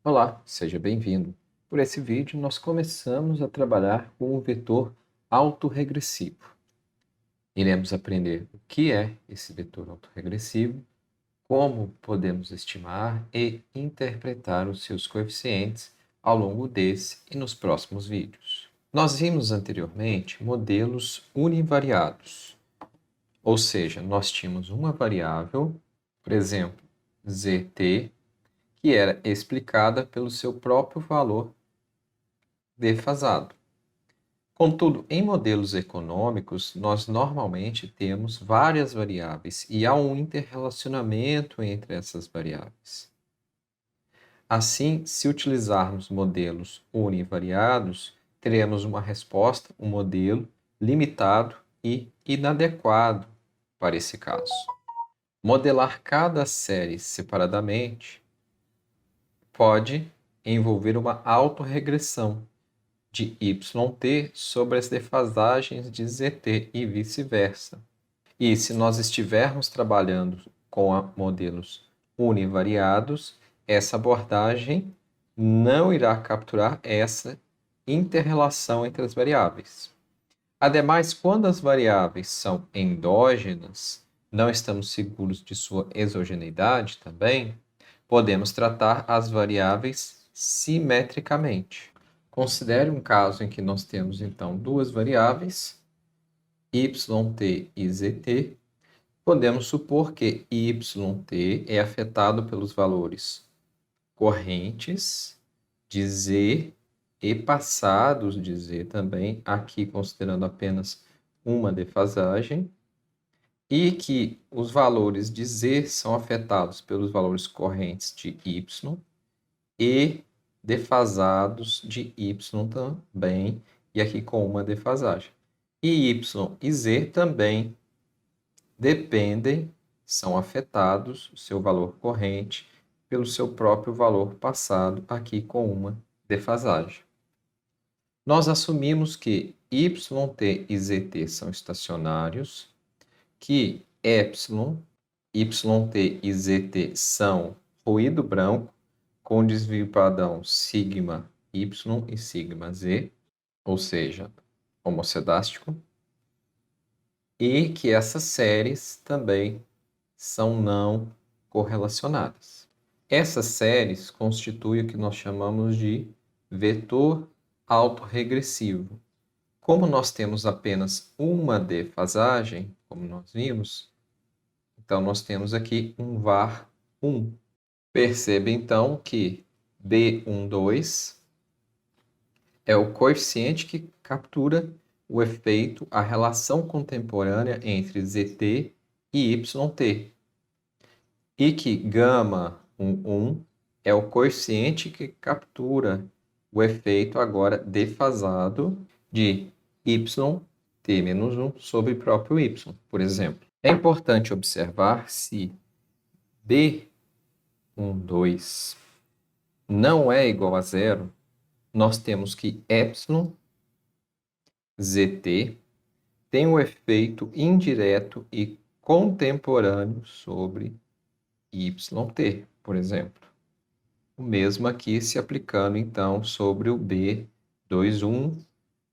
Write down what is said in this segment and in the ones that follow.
Olá, seja bem-vindo. Por esse vídeo, nós começamos a trabalhar com o vetor autorregressivo. Iremos aprender o que é esse vetor autorregressivo, como podemos estimar e interpretar os seus coeficientes ao longo desse e nos próximos vídeos. Nós vimos anteriormente modelos univariados, ou seja, nós tínhamos uma variável, por exemplo, zt, que era explicada pelo seu próprio valor defasado. Contudo, em modelos econômicos, nós normalmente temos várias variáveis e há um interrelacionamento entre essas variáveis. Assim, se utilizarmos modelos univariados, teremos uma resposta, um modelo limitado e inadequado para esse caso. Modelar cada série separadamente pode envolver uma autorregressão de yt sobre as defasagens de zt e vice-versa. E se nós estivermos trabalhando com modelos univariados, essa abordagem não irá capturar essa interrelação entre as variáveis. Ademais, quando as variáveis são endógenas, não estamos seguros de sua exogeneidade também, podemos tratar as variáveis simetricamente. Considere um caso em que nós temos, então, duas variáveis, yt e zt. Podemos supor que yt é afetado pelos valores correntes de z e passados de z também, aqui considerando apenas uma defasagem, e que os valores de z são afetados pelos valores correntes de y e defasados de y também, e aqui com uma defasagem. E y e z também dependem, são afetados, o seu valor corrente, pelo seu próprio valor passado, aqui com uma defasagem. Nós assumimos que yt e zt são estacionários, que yt e zt são ruído branco, com desvio padrão sigma y e sigma z, ou seja, homocedástico, e que essas séries também são não correlacionadas. Essas séries constituem o que nós chamamos de vetor autorregressivo. Como nós temos apenas uma defasagem, como nós vimos, então nós temos aqui um var 1. Perceba então que B12 é o coeficiente que captura o efeito, a relação contemporânea entre zt e yt. E que γ11 é o coeficiente que captura o efeito agora defasado de yt-1 sobre o próprio y, por exemplo. É importante observar se B12 não é igual a zero, nós temos que zt tem um efeito indireto e contemporâneo sobre yt, por exemplo. O mesmo aqui se aplicando, então, sobre o B21.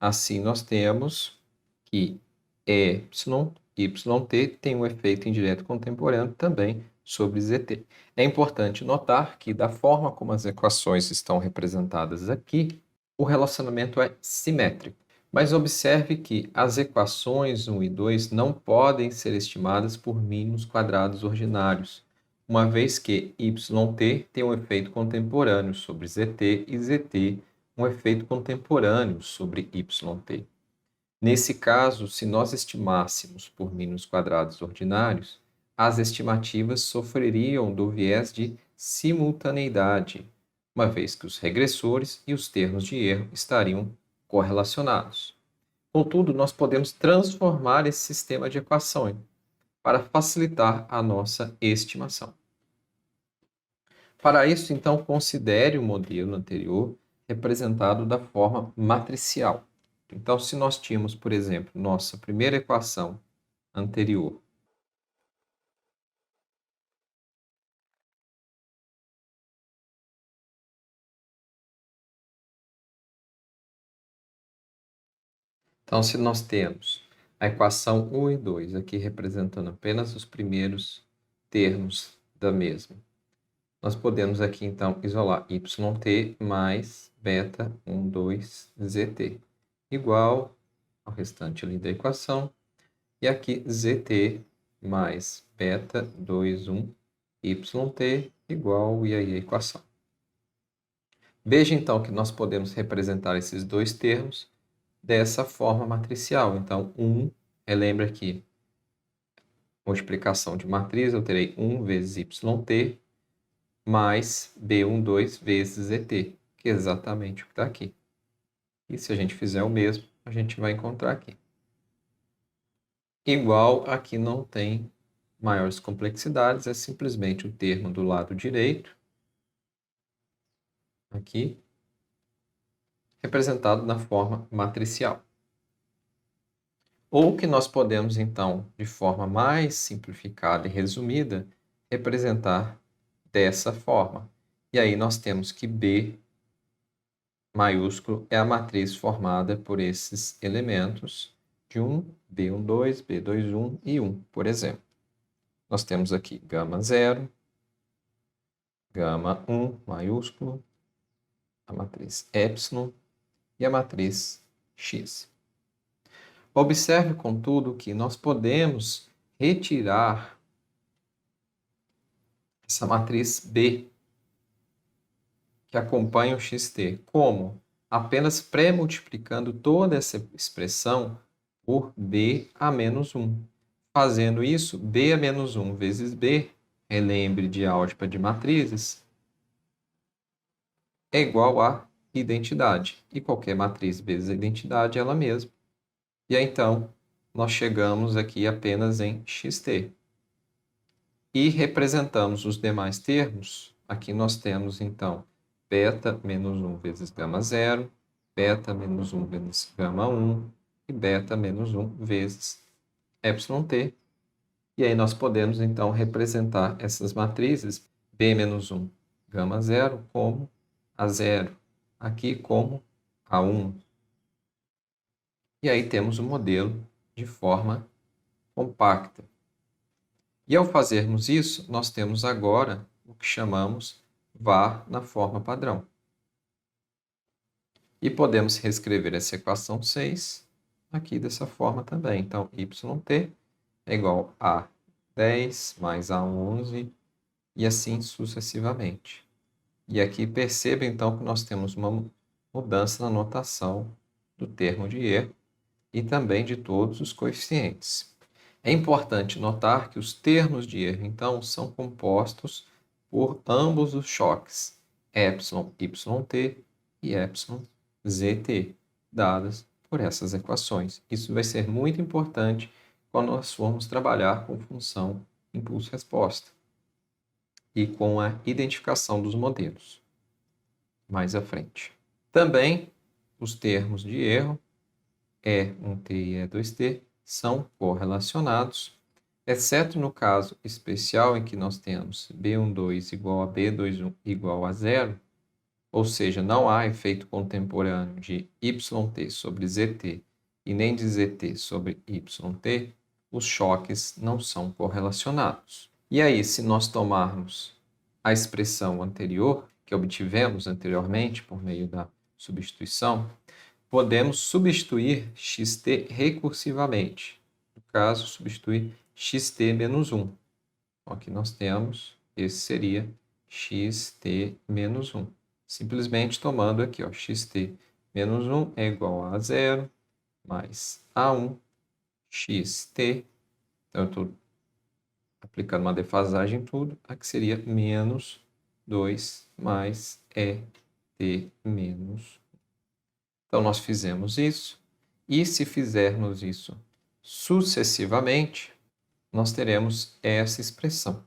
Assim, nós temos que yt tem um efeito indireto contemporâneo também sobre zt. É importante notar que, da forma como as equações estão representadas aqui, o relacionamento é simétrico. Mas observe que as equações 1 e 2 não podem ser estimadas por mínimos quadrados ordinários, uma vez que yt tem um efeito contemporâneo sobre zt e zt um efeito contemporâneo sobre yt. Nesse caso, se nós estimássemos por mínimos quadrados ordinários, as estimativas sofreriam do viés de simultaneidade, uma vez que os regressores e os termos de erro estariam correlacionados. Contudo, nós podemos transformar esse sistema de equações para facilitar a nossa estimação. Para isso, então, considere o modelo anterior representado da forma matricial. Então, se nós tínhamos, por exemplo, nossa primeira equação anterior Então, se nós temos a equação 1 e 2 aqui representando apenas os primeiros termos da mesma, nós podemos aqui, então, isolar yt mais beta 1, 2, zt, igual ao restante ali da equação. E aqui zt mais beta 2, 1, yt igual, e aí a equação. Veja, então, que nós podemos representar esses dois termos dessa forma matricial. Então, 1, lembra que multiplicação de matriz, eu terei 1 vezes yt mais b12 vezes zt, que é exatamente o que está aqui. E se a gente fizer o mesmo, a gente vai encontrar aqui. Igual, aqui não tem maiores complexidades, é simplesmente o termo do lado direito, aqui, representado na forma matricial. Ou que nós podemos, então, de forma mais simplificada e resumida, representar dessa forma. E aí nós temos que B maiúsculo é a matriz formada por esses elementos de 1, B12, B21 e 1, por exemplo. Nós temos aqui gama 0, gama 1 maiúsculo, a matriz epsilon e a matriz x. Observe, contudo, que nós podemos retirar essa matriz B, que acompanha o xt, como? Apenas pré-multiplicando toda essa expressão por b a menos 1. Fazendo isso, b a menos 1 vezes b, relembre de álgebra de matrizes, é igual a identidade. E qualquer matriz vezes a identidade é ela mesma. E aí, então, nós chegamos aqui apenas em xt. E representamos os demais termos. Aqui nós temos, então, beta menos 1 vezes gama 0, beta menos 1 vezes gama 1 e beta menos 1 vezes εt. E aí nós podemos, então, representar essas matrizes b menos 1, gama 0, como a 0, aqui como a 1. E aí temos o modelo de forma compacta. E ao fazermos isso, nós temos agora o que chamamos var na forma padrão. E podemos reescrever essa equação 6 aqui dessa forma também. Então, yt é igual a 10 mais a11 e assim sucessivamente. E aqui perceba, então, que nós temos uma mudança na notação do termo de erro e também de todos os coeficientes. É importante notar que os termos de erro, então, são compostos por ambos os choques, epsilon yt e epsilon zt, dadas por essas equações. Isso vai ser muito importante quando nós formos trabalhar com função impulso-resposta e com a identificação dos modelos mais à frente. Também os termos de erro, E1t e E2t, são correlacionados, exceto no caso especial em que nós temos B12 igual a B21 igual a 0, ou seja, não há efeito contemporâneo de yt sobre zt e nem de zt sobre yt, os choques não são correlacionados. E aí, se nós tomarmos a expressão anterior, que obtivemos anteriormente por meio da substituição, podemos substituir xt recursivamente. No caso, substituir xt menos 1. Então, aqui nós temos, esse seria xt menos 1. Simplesmente tomando aqui, ó, xt menos 1 é igual a 0 mais a1 xt. Então, eu estou aplicando uma defasagem em tudo. Aqui seria menos 2 mais et menos 1. Então, nós fizemos isso. E se fizermos isso sucessivamente, nós teremos essa expressão.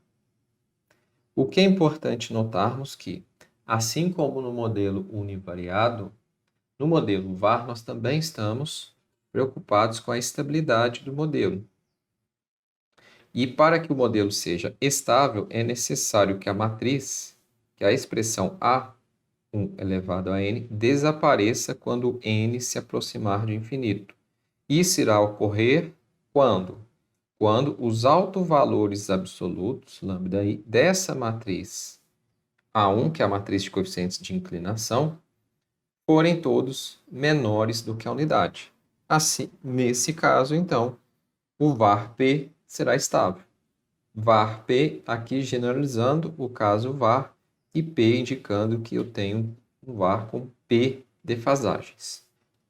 O que é importante notarmos que, assim como no modelo univariado, no modelo VAR nós também estamos preocupados com a estabilidade do modelo. E para que o modelo seja estável, é necessário que a matriz, que a expressão A1 elevado a n, desapareça quando n se aproximar de infinito. Isso irá ocorrer quando? Quando os autovalores absolutos, lambda_i, dessa matriz A1, que é a matriz de coeficientes de inclinação, forem todos menores do que a unidade. Assim, nesse caso, então, o var P será estável. Var P, aqui generalizando o caso var, e P indicando que eu tenho um var com P defasagens.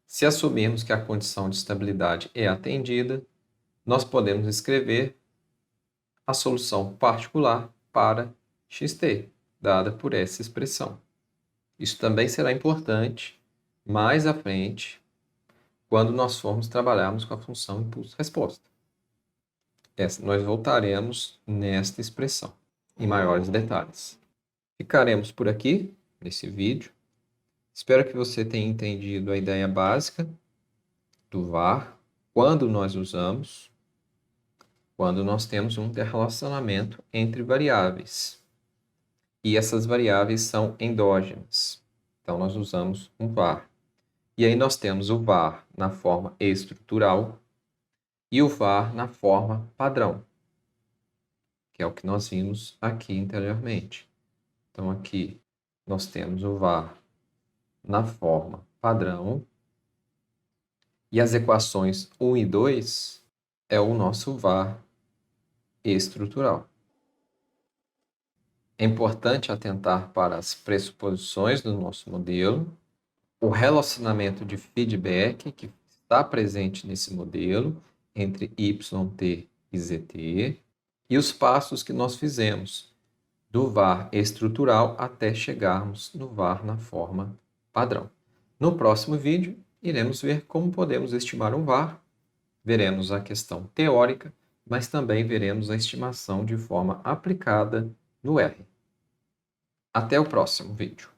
Se assumirmos que a condição de estabilidade é atendida, nós podemos escrever a solução particular para xt, dada por essa expressão. Isso também será importante mais à frente, quando nós formos trabalharmos com a função impulso-resposta. Nós voltaremos nesta expressão em maiores detalhes. Ficaremos por aqui nesse vídeo. Espero que você tenha entendido a ideia básica do var, quando nós usamos, quando nós temos um interrelacionamento entre variáveis. E essas variáveis são endógenas. Então, nós usamos um var. E aí nós temos o var na forma estrutural e o var na forma padrão, que é o que nós vimos aqui anteriormente. Então, aqui nós temos o var na forma padrão e as equações 1 e 2 é o nosso var estrutural. É importante atentar para as pressuposições do nosso modelo, o relacionamento de feedback que está presente nesse modelo entre yt e zt, e os passos que nós fizemos do var estrutural até chegarmos no var na forma padrão. No próximo vídeo, iremos ver como podemos estimar um var, veremos a questão teórica, mas também veremos a estimação de forma aplicada no R. Até o próximo vídeo.